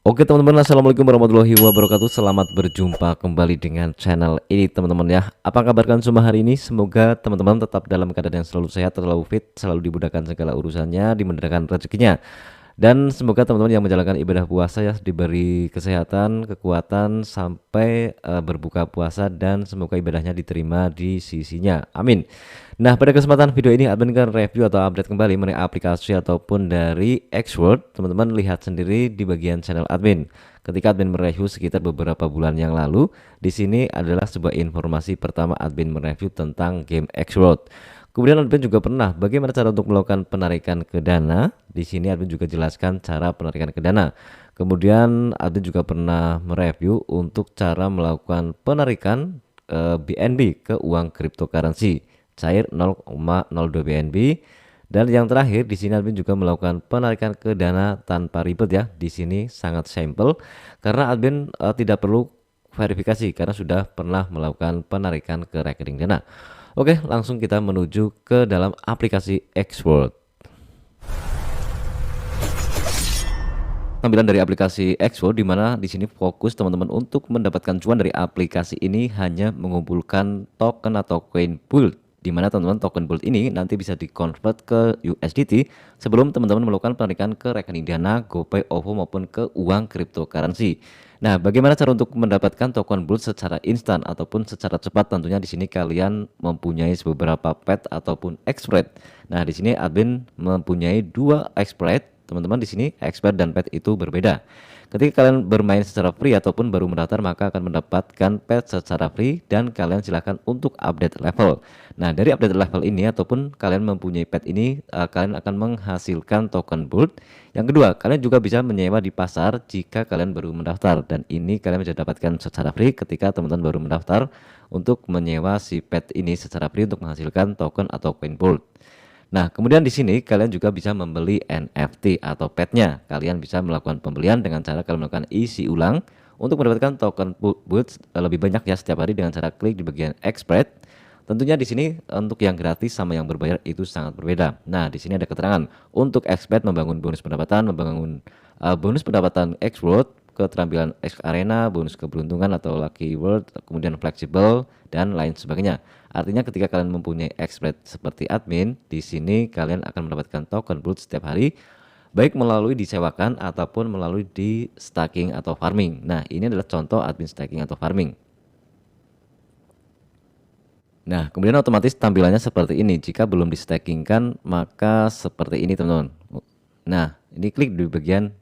Oke teman-teman, assalamualaikum warahmatullahi wabarakatuh. Selamat berjumpa kembali dengan channel ini teman-teman ya. Apa kabar kalian semua hari ini? Semoga teman-teman tetap dalam keadaan yang selalu sehat, selalu fit, selalu dimudahkan segala urusannya, dimudahkan rezekinya. Dan semoga teman-teman yang menjalankan ibadah puasa ya diberi kesehatan, kekuatan sampai berbuka puasa, dan semoga ibadahnya diterima di sisinya. Amin. Nah, pada kesempatan video ini admin akan review atau update kembali mengenai aplikasi ataupun dari Xword. Teman-teman lihat sendiri di bagian channel admin. Ketika admin mereview sekitar beberapa bulan yang lalu, di sini adalah sebuah informasi pertama admin mereview tentang game Xword. Kemudian admin juga pernah bagaimana cara untuk melakukan penarikan ke dana. Di sini admin juga jelaskan cara penarikan ke dana. Kemudian admin juga pernah mereview untuk cara melakukan penarikan BNB ke uang cryptocurrency cair 0,02 BNB. Dan yang terakhir di sini admin juga melakukan penarikan ke dana tanpa ribet ya. Di sini sangat simple karena admin tidak perlu verifikasi karena sudah pernah melakukan penarikan ke rekening dana. Oke, langsung kita menuju ke dalam aplikasi Xword. Tampilan dari aplikasi Xword di mana di sini fokus teman-teman untuk mendapatkan cuan dari aplikasi ini hanya mengumpulkan token atau coin pool, di mana teman-teman token pool ini nanti bisa dikonvert ke USDT sebelum teman-teman melakukan penarikan ke rekening Dana, GoPay, OVO maupun ke uang cryptocurrency. Nah, bagaimana cara untuk mendapatkan token pool secara instan ataupun secara cepat? Tentunya di sini kalian mempunyai beberapa pet ataupun expert. Nah, di sini admin mempunyai dua expert. Teman-teman di sini expert dan pet itu berbeda. Ketika kalian bermain secara free ataupun baru mendaftar, maka akan mendapatkan pet secara free dan kalian silahkan untuk update level. Nah, dari update level ini ataupun kalian mempunyai pet ini, kalian akan menghasilkan token gold. Yang kedua, kalian juga bisa menyewa di pasar jika kalian baru mendaftar, dan ini kalian bisa dapatkan secara free ketika teman-teman baru mendaftar untuk menyewa si pet ini secara free untuk menghasilkan token atau coin gold. Nah, kemudian di sini kalian juga bisa membeli NFT atau petnya. Kalian bisa melakukan pembelian dengan cara kalian melakukan isi ulang untuk mendapatkan token boots lebih banyak ya setiap hari dengan cara klik di bagian expert. Tentunya di sini untuk yang gratis sama yang berbayar itu sangat berbeda. Nah, di sini ada keterangan untuk expert membangun bonus pendapatan, membangun bonus pendapatan Xword, keterampilan X Arena, bonus keberuntungan atau Lucky World, kemudian fleksibel dan lain sebagainya. Artinya ketika kalian mempunyai expert seperti admin, di sini kalian akan mendapatkan token blood setiap hari, baik melalui disewakan ataupun melalui di staking atau farming. Nah, ini adalah contoh admin staking atau farming. Nah, kemudian otomatis tampilannya seperti ini. Jika belum di stakingkan, maka seperti ini teman-teman. Nah, ini klik di bagian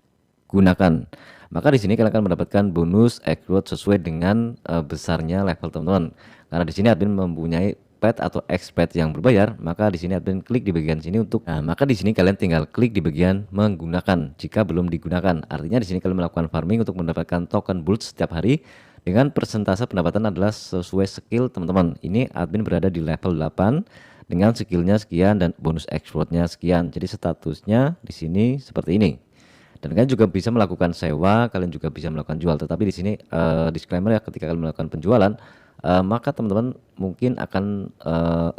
gunakan. Maka di sini kalian akan mendapatkan bonus Xword sesuai dengan besarnya level teman-teman. Karena di sini admin mempunyai pet atau expert yang berbayar, maka di sini admin klik di bagian sini untuk maka di sini kalian tinggal klik di bagian menggunakan jika belum digunakan. Artinya di sini kalian melakukan farming untuk mendapatkan token gold setiap hari dengan persentase pendapatan adalah sesuai skill teman-teman. Ini admin berada di level 8 dengan skillnya sekian dan bonus Xwordnya sekian. Jadi statusnya di sini seperti ini. Dan kalian juga bisa melakukan sewa, kalian juga bisa melakukan jual. Tetapi di sini disclaimer ya, ketika kalian melakukan penjualan, maka teman-teman mungkin akan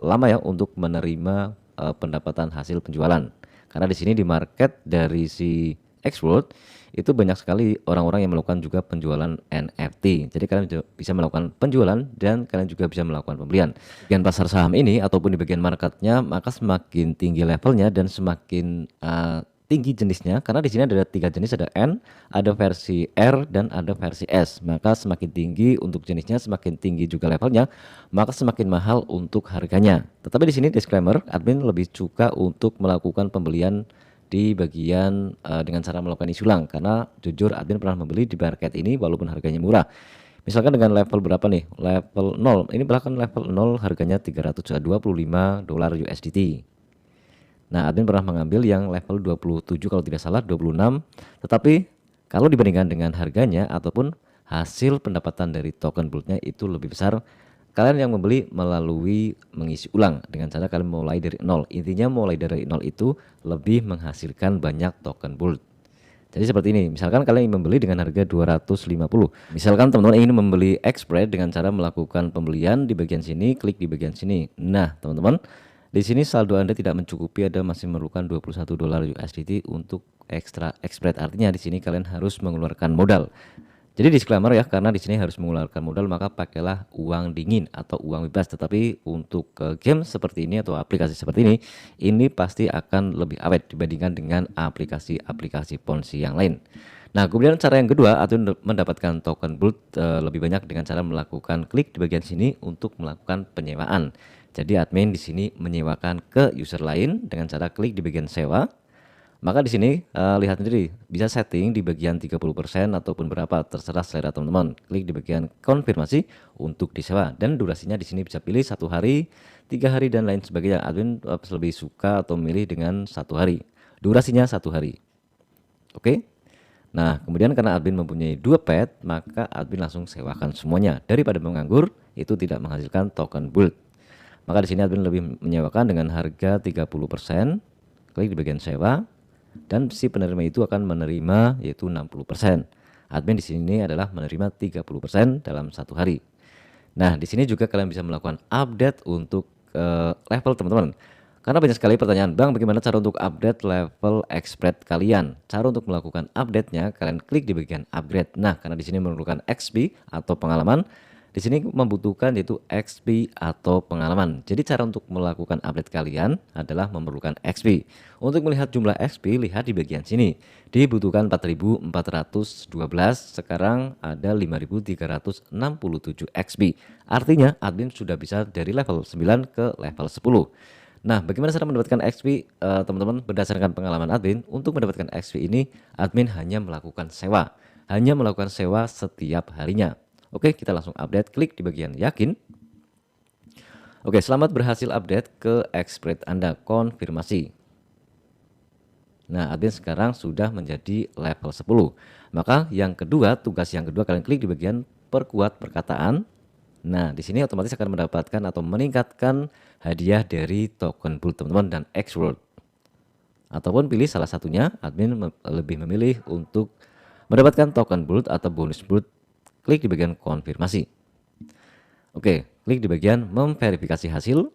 lama ya untuk menerima pendapatan hasil penjualan. Karena di sini di market dari si Xword itu banyak sekali orang-orang yang melakukan juga penjualan NFT. Jadi kalian bisa melakukan penjualan dan kalian juga bisa melakukan pembelian. Bagian pasar saham ini ataupun di bagian marketnya, maka semakin tinggi levelnya dan semakin tinggi jenisnya, karena di sini ada 3 jenis, ada N, ada versi R dan ada versi S. Maka semakin tinggi untuk jenisnya, semakin tinggi juga levelnya, maka semakin mahal untuk harganya. Tetapi di sini disclaimer, admin lebih suka untuk melakukan pembelian di bagian dengan cara melakukan isi ulang, karena jujur admin pernah membeli di market ini walaupun harganya murah. Misalkan dengan level berapa nih? Level 0. Ini bahkan level 0 harganya 325 dolar USDT. Nah, admin pernah mengambil yang level 27 kalau tidak salah, 26. Tetapi kalau dibandingkan dengan harganya ataupun hasil pendapatan dari token goldnya itu lebih besar. Kalian yang membeli melalui mengisi ulang dengan cara kalian mulai dari 0. Intinya mulai dari 0 itu lebih menghasilkan banyak token gold. Jadi seperti ini, misalkan kalian ingin membeli dengan harga 250. Misalkan teman-teman ingin membeli expert dengan cara melakukan pembelian di bagian sini, klik di bagian sini. Nah, teman-teman, Di sini saldo Anda tidak mencukupi, Anda masih memerlukan $21 USDT untuk extra spread. Artinya di sini kalian harus mengeluarkan modal. Jadi disclaimer ya, karena di sini harus mengeluarkan modal, maka pakailah uang dingin atau uang bebas. Tetapi untuk game seperti ini atau aplikasi seperti ini pasti akan lebih awet dibandingkan dengan aplikasi-aplikasi ponzi yang lain. Nah, kemudian cara yang kedua atau mendapatkan token Bolt lebih banyak dengan cara melakukan klik di bagian sini untuk melakukan penyewaan. Jadi admin di sini menyewakan ke user lain dengan cara klik di bagian sewa. Maka di sini lihat sendiri bisa setting di bagian 30% ataupun berapa, terserah selera teman-teman. Klik di bagian konfirmasi untuk disewa dan durasinya di sini bisa pilih 1 hari, 3 hari dan lain sebagainya. Admin lebih suka atau memilih dengan 1 hari. Durasinya 1 hari. Oke. Nah, kemudian karena admin mempunyai 2 pet, maka admin langsung sewakan semuanya. Daripada menganggur, itu tidak menghasilkan token Bolt. Maka di sini admin lebih menyewakan dengan harga 30%. Klik di bagian sewa. Dan si penerima itu akan menerima yaitu 60%. Admin di sini adalah menerima 30% dalam 1 hari. Nah, di sini juga kalian bisa melakukan update untuk level teman-teman. Karena banyak sekali pertanyaan, Bang, bagaimana cara untuk update level expert kalian? Cara untuk melakukan update-nya, kalian klik di bagian upgrade. Nah, karena di sini memerlukan XP atau pengalaman, di sini membutuhkan yaitu XP atau pengalaman. Jadi cara untuk melakukan update kalian adalah memerlukan XP. Untuk melihat jumlah XP, lihat di bagian sini. Dibutuhkan 4.412, sekarang ada 5.367 XP. Artinya admin sudah bisa dari level 9 ke level 10. Nah, bagaimana cara mendapatkan XP teman-teman? Berdasarkan pengalaman admin, untuk mendapatkan XP ini admin hanya melakukan sewa. Hanya melakukan sewa setiap harinya. Oke, kita langsung update, klik di bagian yakin. Oke, selamat berhasil update ke expert Anda, konfirmasi. Nah, admin sekarang sudah menjadi level 10. Maka yang kedua, tugas yang kedua kalian klik di bagian perkuat perkataan. Nah, di sini otomatis akan mendapatkan atau meningkatkan hadiah dari token Bolt teman-teman dan X-World. Ataupun pilih salah satunya, admin lebih memilih untuk mendapatkan token Bolt atau bonus Bolt. Klik di bagian konfirmasi. Oke, klik di bagian memverifikasi hasil.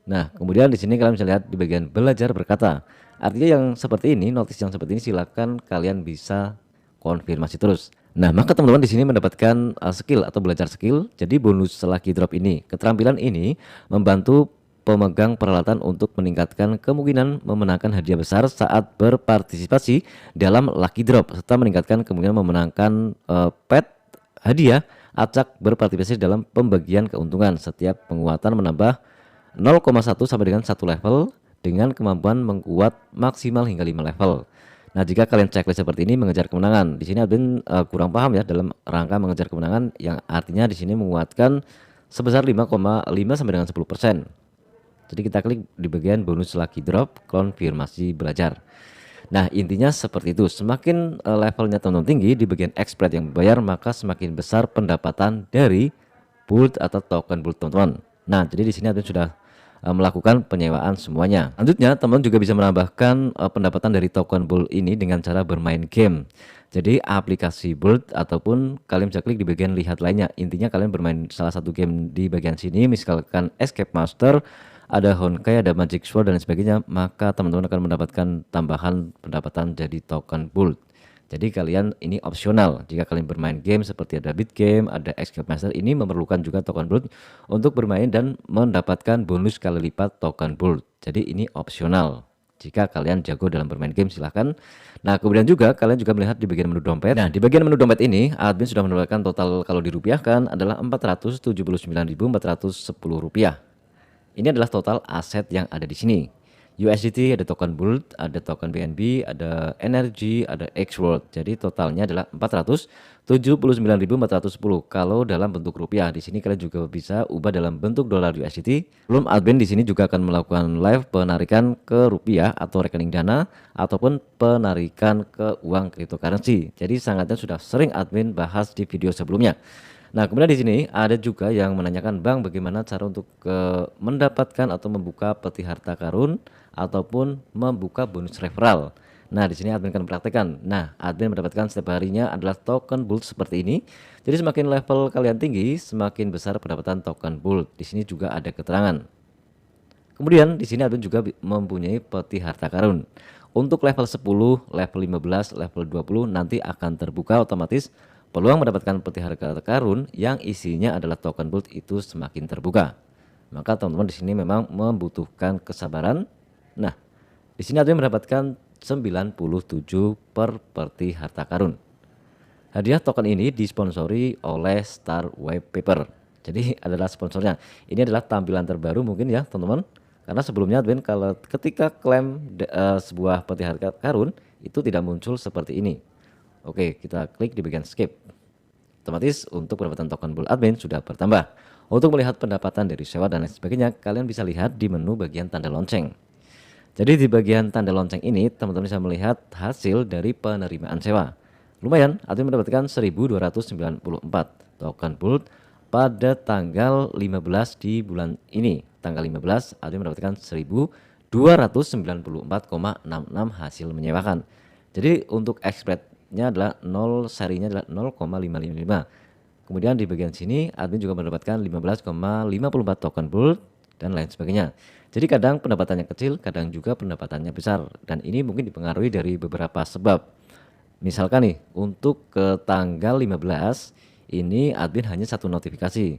Nah, kemudian di sini kalian bisa lihat di bagian belajar berkata. Artinya yang seperti ini, notis yang seperti ini silakan kalian bisa konfirmasi terus. Nah, maka teman-teman di sini mendapatkan skill atau belajar skill. Jadi bonus Lucky Drop ini, keterampilan ini membantu pemegang peralatan untuk meningkatkan kemungkinan memenangkan hadiah besar saat berpartisipasi dalam Lucky Drop, serta meningkatkan kemungkinan memenangkan pet hadiah acak berpartisipasi dalam pembagian keuntungan. Setiap penguatan menambah 0,1 sampai dengan 1 level dengan kemampuan menguat maksimal hingga 5 level. Nah, jika kalian checklist seperti ini mengejar kemenangan, di sini admin kurang paham ya dalam rangka mengejar kemenangan, yang artinya di sini menguatkan sebesar 5,5 sampai dengan 10%. Jadi kita klik di bagian bonus Lucky Drop, konfirmasi belajar. Nah, intinya seperti itu. Semakin levelnya teman-teman tinggi di bagian expert yang bayar, maka semakin besar pendapatan dari Bolt atau token Bolt teman-teman. Nah, jadi di sini admin sudah melakukan penyewaan semuanya. Selanjutnya, teman-teman juga bisa menambahkan pendapatan dari token Bolt ini dengan cara bermain game. Jadi aplikasi Bolt ataupun kalian bisa klik di bagian lihat lainnya. Intinya kalian bermain salah satu game di bagian sini, misalkan Escape Master, ada Honkai, ada Magic Sword dan sebagainya, maka teman-teman akan mendapatkan tambahan pendapatan jadi token Bolt. Jadi kalian ini opsional. Jika kalian bermain game seperti ada Beat Game, ada Escape Master, ini memerlukan juga token Bolt untuk bermain dan mendapatkan bonus kali lipat token Bolt. Jadi ini opsional. Jika kalian jago dalam bermain game, silahkan. Nah, kemudian juga kalian juga melihat di bagian menu dompet. Nah, di bagian menu dompet ini admin sudah mendapatkan total kalau dirupiahkan adalah Rp479.410. Ini adalah total aset yang ada di sini. USDT, ada token Bolt, ada token BNB, ada energy, ada X-World. Jadi totalnya adalah 479.410 kalau dalam bentuk rupiah. Di sini kalian juga bisa ubah dalam bentuk dolar USDT. Belum admin di sini juga akan melakukan live penarikan ke rupiah atau rekening dana ataupun penarikan ke uang cryptocurrency. Jadi sangatnya sudah sering admin bahas di video sebelumnya. Nah, kemudian di sini ada juga yang menanyakan, Bang, bagaimana cara untuk mendapatkan atau membuka peti harta karun ataupun membuka bonus referral. Nah, di sini admin akan mempraktekkan. Nah, admin mendapatkan setiap harinya adalah token Bolt seperti ini. Jadi semakin level kalian tinggi, semakin besar pendapatan token Bolt. Di sini juga ada keterangan. Kemudian di sini admin juga mempunyai peti harta karun. Untuk level 10, level 15, level 20 nanti akan terbuka otomatis peluang mendapatkan peti harta karun yang isinya adalah token Bolt itu semakin terbuka. Maka teman-teman di sini memang membutuhkan kesabaran. Nah, di sini admin mendapatkan 97 per peti harta karun. Hadiah token ini disponsori oleh Star Wallpaper. Jadi adalah sponsornya. Ini adalah tampilan terbaru mungkin ya teman-teman. Karena sebelumnya admin kalau ketika klaim sebuah peti harta karun itu tidak muncul seperti ini. Oke, kita klik di bagian skip. Otomatis untuk pendapatan token Bolt admin sudah bertambah. Untuk melihat pendapatan dari sewa dan lain sebagainya, kalian bisa lihat di menu bagian tanda lonceng. Jadi di bagian tanda lonceng ini teman-teman bisa melihat hasil dari penerimaan sewa. Lumayan, admin mendapatkan 1294 token Bolt pada tanggal 15 di bulan ini. Tanggal 15 admin mendapatkan 1294,66 hasil menyewakan. Jadi untuk spreadnya adalah 0, serinya adalah 0,555. Kemudian di bagian sini admin juga mendapatkan 15,54 token Bolt dan lain sebagainya. Jadi kadang pendapatannya kecil, kadang juga pendapatannya besar, dan ini mungkin dipengaruhi dari beberapa sebab. Misalkan nih, untuk ke tanggal 15 ini admin hanya satu notifikasi.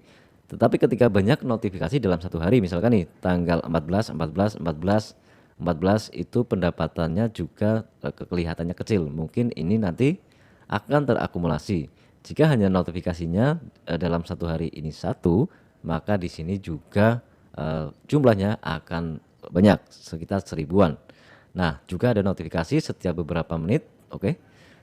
Tetapi ketika banyak notifikasi dalam satu hari, misalkan nih tanggal 14, 14, 14, 14 itu pendapatannya juga kelihatannya kecil. Mungkin ini nanti akan terakumulasi. Jika hanya notifikasinya dalam satu hari ini satu, maka di sini juga jumlahnya akan banyak, sekitar 1000-an. Nah, juga ada notifikasi setiap beberapa menit, oke.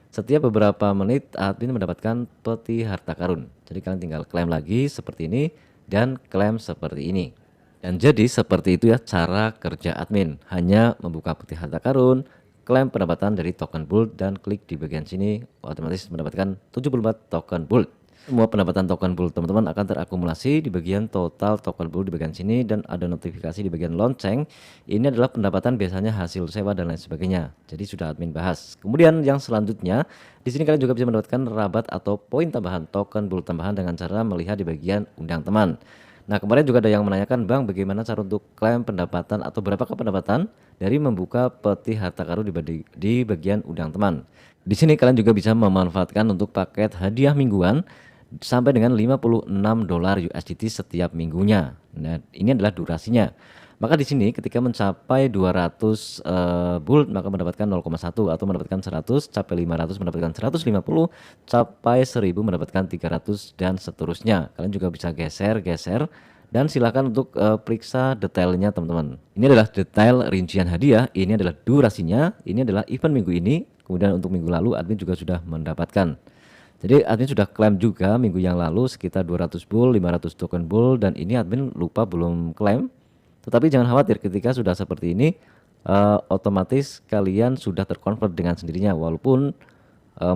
Setiap beberapa menit admin mendapatkan peti harta karun. Jadi kalian tinggal klaim lagi seperti ini dan klaim seperti ini. Dan jadi seperti itu ya cara kerja admin. Hanya membuka peti harta karun, klaim pendapatan dari token Bolt dan klik di bagian sini otomatis mendapatkan 74 token Bolt. Semua pendapatan token Bolt teman-teman akan terakumulasi di bagian total token Bolt di bagian sini dan ada notifikasi di bagian lonceng. Ini adalah pendapatan biasanya hasil sewa dan lain sebagainya. Jadi sudah admin bahas. Kemudian yang selanjutnya di sini kalian juga bisa mendapatkan rabat atau poin tambahan token Bolt tambahan dengan cara melihat di bagian undang teman. Nah, kemarin juga ada yang menanyakan, Bang, bagaimana cara untuk klaim pendapatan atau berapakah pendapatan dari membuka peti harta karun di bagian undang teman. Di sini kalian juga bisa memanfaatkan untuk paket hadiah mingguan sampai dengan 56 dolar USDT setiap minggunya. Nah, ini adalah durasinya. Maka di sini ketika mencapai 200 Bolt maka mendapatkan 0,1 atau mendapatkan 100, capai 500 mendapatkan 150, capai 1000 mendapatkan 300 dan seterusnya. Kalian juga bisa geser dan silakan untuk periksa detailnya teman-teman. Ini adalah detail rincian hadiah, ini adalah durasinya, ini adalah event minggu ini. Kemudian untuk minggu lalu admin juga sudah mendapatkan. Jadi admin sudah klaim juga minggu yang lalu sekitar 200 Bolt, 500 token Bolt, dan ini admin lupa belum klaim. Tetapi jangan khawatir, ketika sudah seperti ini otomatis kalian sudah terkonvert dengan sendirinya. Walaupun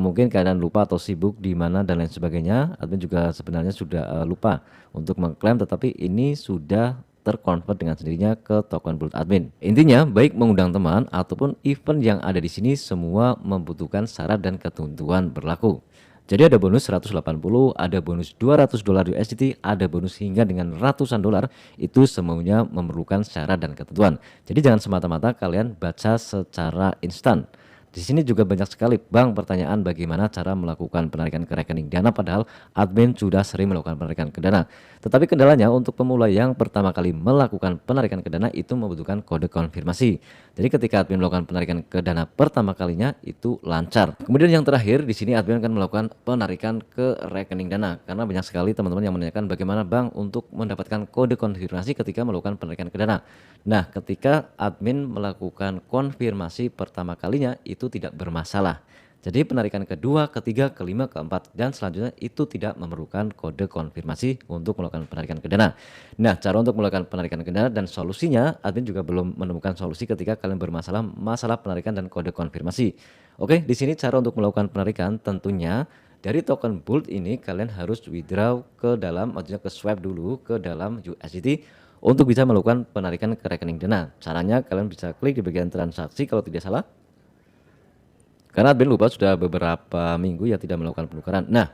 mungkin kalian lupa atau sibuk di mana dan lain sebagainya, admin juga sebenarnya sudah lupa untuk mengklaim, tetapi ini sudah terkonvert dengan sendirinya ke token Bolt admin. Intinya baik mengundang teman ataupun event yang ada di sini semua membutuhkan syarat dan ketentuan berlaku. Jadi ada bonus 180, ada bonus 200 dolar USDT, ada bonus hingga dengan ratusan dolar. Itu semuanya memerlukan syarat dan ketentuan. Jadi jangan semata-mata kalian baca secara instan. Di sini juga banyak sekali, Bang, pertanyaan bagaimana cara melakukan penarikan ke rekening Dana, padahal admin sudah sering melakukan penarikan ke Dana. Tetapi kendalanya untuk pemula yang pertama kali melakukan penarikan ke Dana itu membutuhkan kode konfirmasi. Jadi ketika admin melakukan penarikan ke Dana pertama kalinya itu lancar. Kemudian yang terakhir di sini admin akan melakukan penarikan ke rekening Dana, karena banyak sekali teman-teman yang menanyakan bagaimana, Bang, untuk mendapatkan kode konfirmasi ketika melakukan penarikan ke Dana. Nah, ketika admin melakukan konfirmasi pertama kalinya itu tidak bermasalah. Jadi penarikan kedua, ketiga, kelima, keempat, dan selanjutnya itu tidak memerlukan kode konfirmasi untuk melakukan penarikan ke Dana. Nah, cara untuk melakukan penarikan ke Dana dan solusinya, admin juga belum menemukan solusi ketika kalian bermasalah masalah penarikan dan kode konfirmasi. Oke, di sini cara untuk melakukan penarikan tentunya dari token Bolt ini kalian harus withdraw ke dalam, maksudnya ke swipe dulu ke dalam USDT untuk bisa melakukan penarikan ke rekening Dana. Caranya kalian bisa klik di bagian transaksi kalau tidak salah. Karena admin lupa sudah beberapa minggu ya tidak melakukan penukaran. Nah,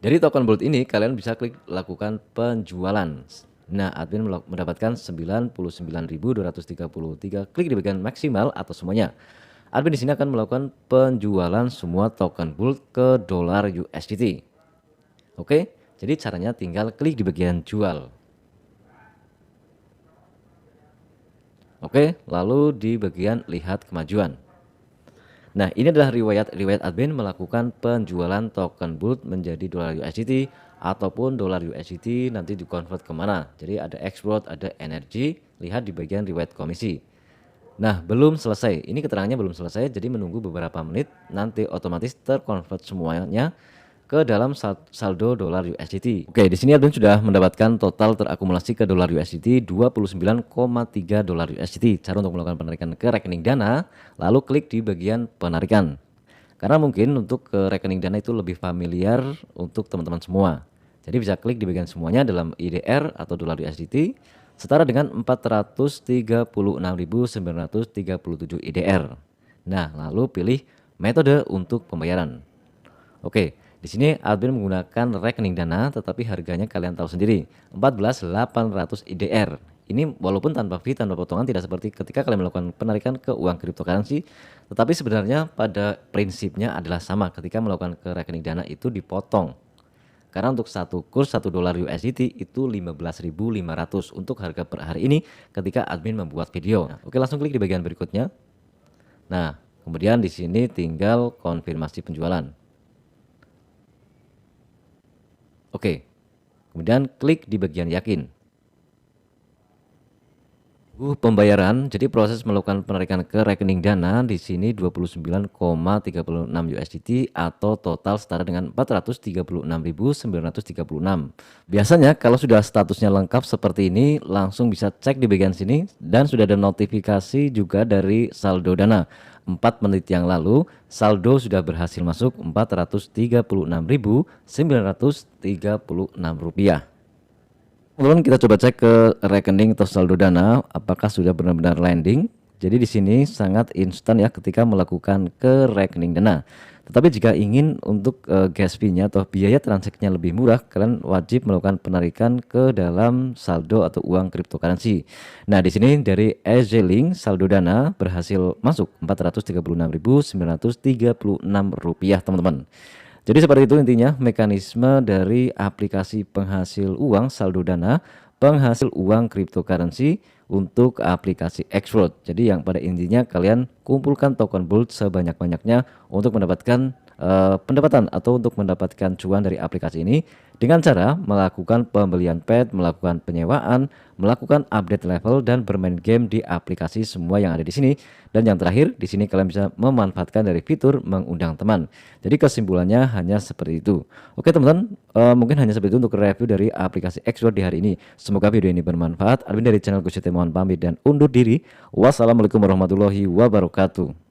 dari token Bolt ini kalian bisa klik lakukan penjualan. Nah, admin mendapatkan 99.233 klik di bagian maksimal atau semuanya. Admin di sini akan melakukan penjualan semua token Bolt ke dolar USDT. Oke, jadi caranya tinggal klik di bagian jual. Oke, lalu di bagian lihat kemajuan. Nah, ini adalah riwayat admin melakukan penjualan token Bolt menjadi dolar USDT ataupun dolar USDT nanti dikonvert kemana. Jadi ada export, ada energi, lihat di bagian riwayat komisi. Nah, belum selesai. Ini keterangannya belum selesai, jadi menunggu beberapa menit nanti otomatis terkonvert semuanya ke dalam saldo dolar USDT. Oke, di sini admin sudah mendapatkan total terakumulasi ke dolar USDT 29,3 dolar USDT. Cara untuk melakukan penarikan ke rekening Dana, lalu klik di bagian penarikan. Karena mungkin untuk ke rekening Dana itu lebih familiar untuk teman-teman semua. Jadi bisa klik di bagian semuanya dalam IDR atau dolar USDT setara dengan 436.937 IDR. Nah, lalu pilih metode untuk pembayaran. Oke, di sini admin menggunakan rekening Dana, tetapi harganya kalian tahu sendiri, 14.800 IDR. Ini walaupun tanpa fee, tanpa potongan, tidak seperti ketika kalian melakukan penarikan ke uang cryptocurrency, tetapi sebenarnya pada prinsipnya adalah sama ketika melakukan ke rekening Dana itu dipotong. Karena untuk satu kurs 1 dolar USDT itu 15.500 untuk harga per hari ini ketika admin membuat video. Nah, oke, langsung klik di bagian berikutnya. Nah, kemudian di sini tinggal konfirmasi penjualan. Oke, kemudian klik di bagian yakin. Pembayaran, jadi proses melakukan penarikan ke rekening Dana di sini 29,36 USDT atau total setara dengan 436.936. Biasanya kalau sudah statusnya lengkap seperti ini langsung bisa cek di bagian sini dan sudah ada notifikasi juga dari saldo Dana. 4 menit yang lalu saldo sudah berhasil masuk Rp436.936. Kemudian kita coba cek ke rekening atau saldo Dana apakah sudah benar-benar landing. Jadi di sini sangat instan ya ketika melakukan ke rekening Dana. Tetapi jika ingin untuk gas fee-nya atau biaya transaksinya lebih murah, kalian wajib melakukan penarikan ke dalam saldo atau uang cryptocurrency. Nah, di sini dari EZ-Link saldo Dana berhasil masuk Rp436.936, teman-teman. Jadi seperti itu intinya mekanisme dari aplikasi penghasil uang saldo Dana, penghasil uang cryptocurrency untuk aplikasi Xroad. Jadi yang pada intinya kalian kumpulkan token Bolt sebanyak-banyaknya untuk mendapatkan pendapatan atau untuk mendapatkan cuan dari aplikasi ini dengan cara melakukan pembelian pet, melakukan penyewaan, melakukan update level dan bermain game di aplikasi semua yang ada di sini. Dan yang terakhir di sini kalian bisa memanfaatkan dari fitur mengundang teman. Jadi kesimpulannya hanya seperti itu. Oke teman-teman, mungkin hanya seperti itu untuk review dari aplikasi Xroad di hari ini. Semoga video ini bermanfaat. Admin dari channel Gus Yeti mohon pamit dan undur diri. Wassalamualaikum warahmatullahi wabarakatuh.